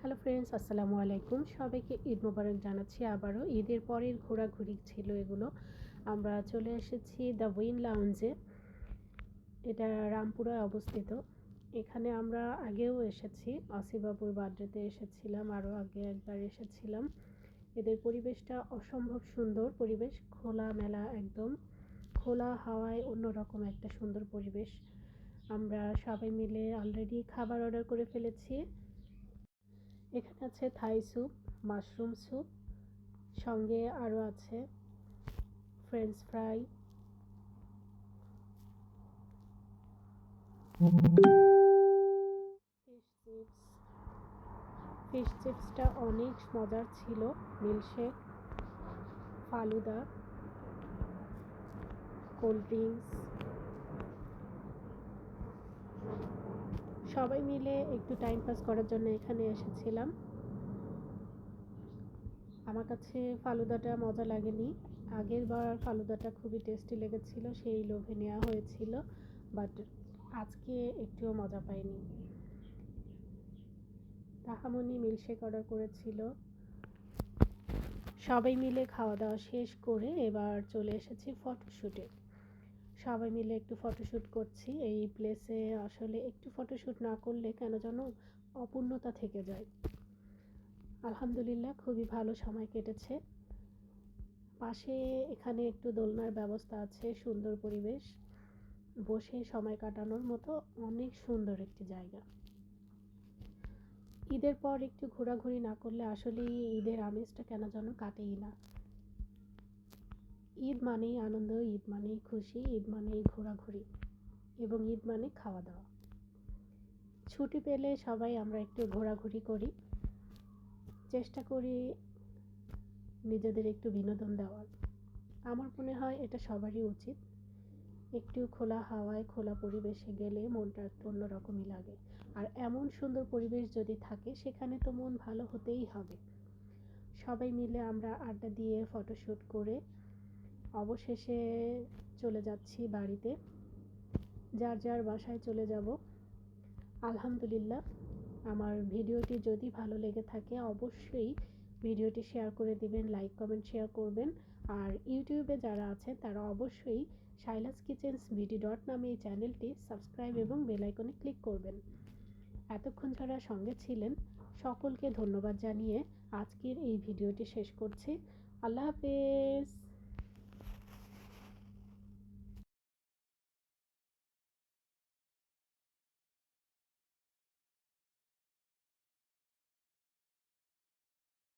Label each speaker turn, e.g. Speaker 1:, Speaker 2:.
Speaker 1: Hello friends, আসসালামু আলাইকুম। সবাইকে ঈদ মোবারক জানাচ্ছি। আবারও ঈদের পরের ঘোরাঘুরি ছিল এগুলো। আমরা চলে এসেছি দ্য উইন লাউঞ্জে। এটা রামপুরায় অবস্থিত। এখানে আমরা আগেও এসেছি, অসিবাবুর বার্থডেতে এসেছিলাম, আরও আগে একবার এসেছিলাম। এদের পরিবেশটা অসম্ভব সুন্দর পরিবেশ, খোলামেলা, একদম খোলা হাওয়ায় অন্যরকম একটা সুন্দর পরিবেশ। আমরা সবাই মিলে অলরেডি খাবার অর্ডার করে ফেলেছি। এখানে আছে থাই স্যুপ, মাশরুম স্যুপ, সঙ্গে আরও আছে ফ্রেঞ্চ ফ্রাই, ফিশ চিপসটা অনেক মজার ছিল, মিল্কশেক, ফালুদা, কোল্ড ড্রিঙ্কস। সবাই মিলে একটু টাইম পাস করার জন্য এখানে এসেছিলাম। আমার কাছে ফালুদাটা মজা লাগেনি, আগের বার ফালুদাটা খুবই টেস্টি লেগেছিল, সেই লোভে নেওয়া হয়েছিল, বাট আজকে একটুও মজা পাইনি। তাহামনি মিল্কশেক অর্ডার করেছিল। সবাই মিলে খাওয়া দাওয়া শেষ করে এবার চলে এসেছি ফটোশ্যুটে। সবাই মিলে একটু ফটোশ্যুট করছি। এই প্লেসে আসলে একটু ফটোশ্যুট না করলে কেন যেন অপূর্ণতা থেকে যায়। আলহামদুলিল্লাহ খুবই ভালো সময় কেটেছে। পাশে এখানে একটু দোলনার ব্যবস্থা আছে, সুন্দর পরিবেশ, বসে সময় কাটানোর মতো অনেক সুন্দর একটি জায়গা। ঈদের পর একটু ঘোরাঘুরি না করলে আসলেই ঈদের আমেজটা কেন যেন কাটেই না। ঈদ মানেই আনন্দ, ঈদ মানেই খুশি, ঈদ মানেই ঘোরাঘুরি, এবং ঈদ মানে খাওয়া দাওয়া। ছুটি পেলে সবাই আমরা একটু ঘোরাঘুরি করি, চেষ্টা করি নিজেদের একটু বিনোদন দেওয়ার। আমার মনে হয় এটা সবারই উচিত। একটু খোলা হাওয়ায়, খোলা পরিবেশে গেলে মনটা একটু অন্যরকমই লাগে। আর এমন সুন্দর পরিবেশ যদি থাকে সেখানে তো মন ভালো হতেই হবে। সবাই মিলে আমরা আড্ডা দিয়ে ফটোশ্যুট করে অবশেষে চলে যাচ্ছি বাড়িতে, যার যার বাসায় চলে যাব। আলহামদুলিল্লাহ, আমার ভিডিওটি যদি ভালো লেগে থাকে অবশ্যই ভিডিওটি শেয়ার করে দিবেন, লাইক কমেন্ট শেয়ার করবেন। আর ইউটিউবে যারা আছেন তারা অবশ্যই শাইলাস কিচেন্স বিডি ডট নামে এই চ্যানেলটি সাবস্ক্রাইব এবং বেল আইকনে ক্লিক করবেন। এতক্ষণ যারা সঙ্গে ছিলেন সকলকে ধন্যবাদ জানিয়ে আজকের এই ভিডিওটি শেষ করছি। আল্লাহ হাফেজ।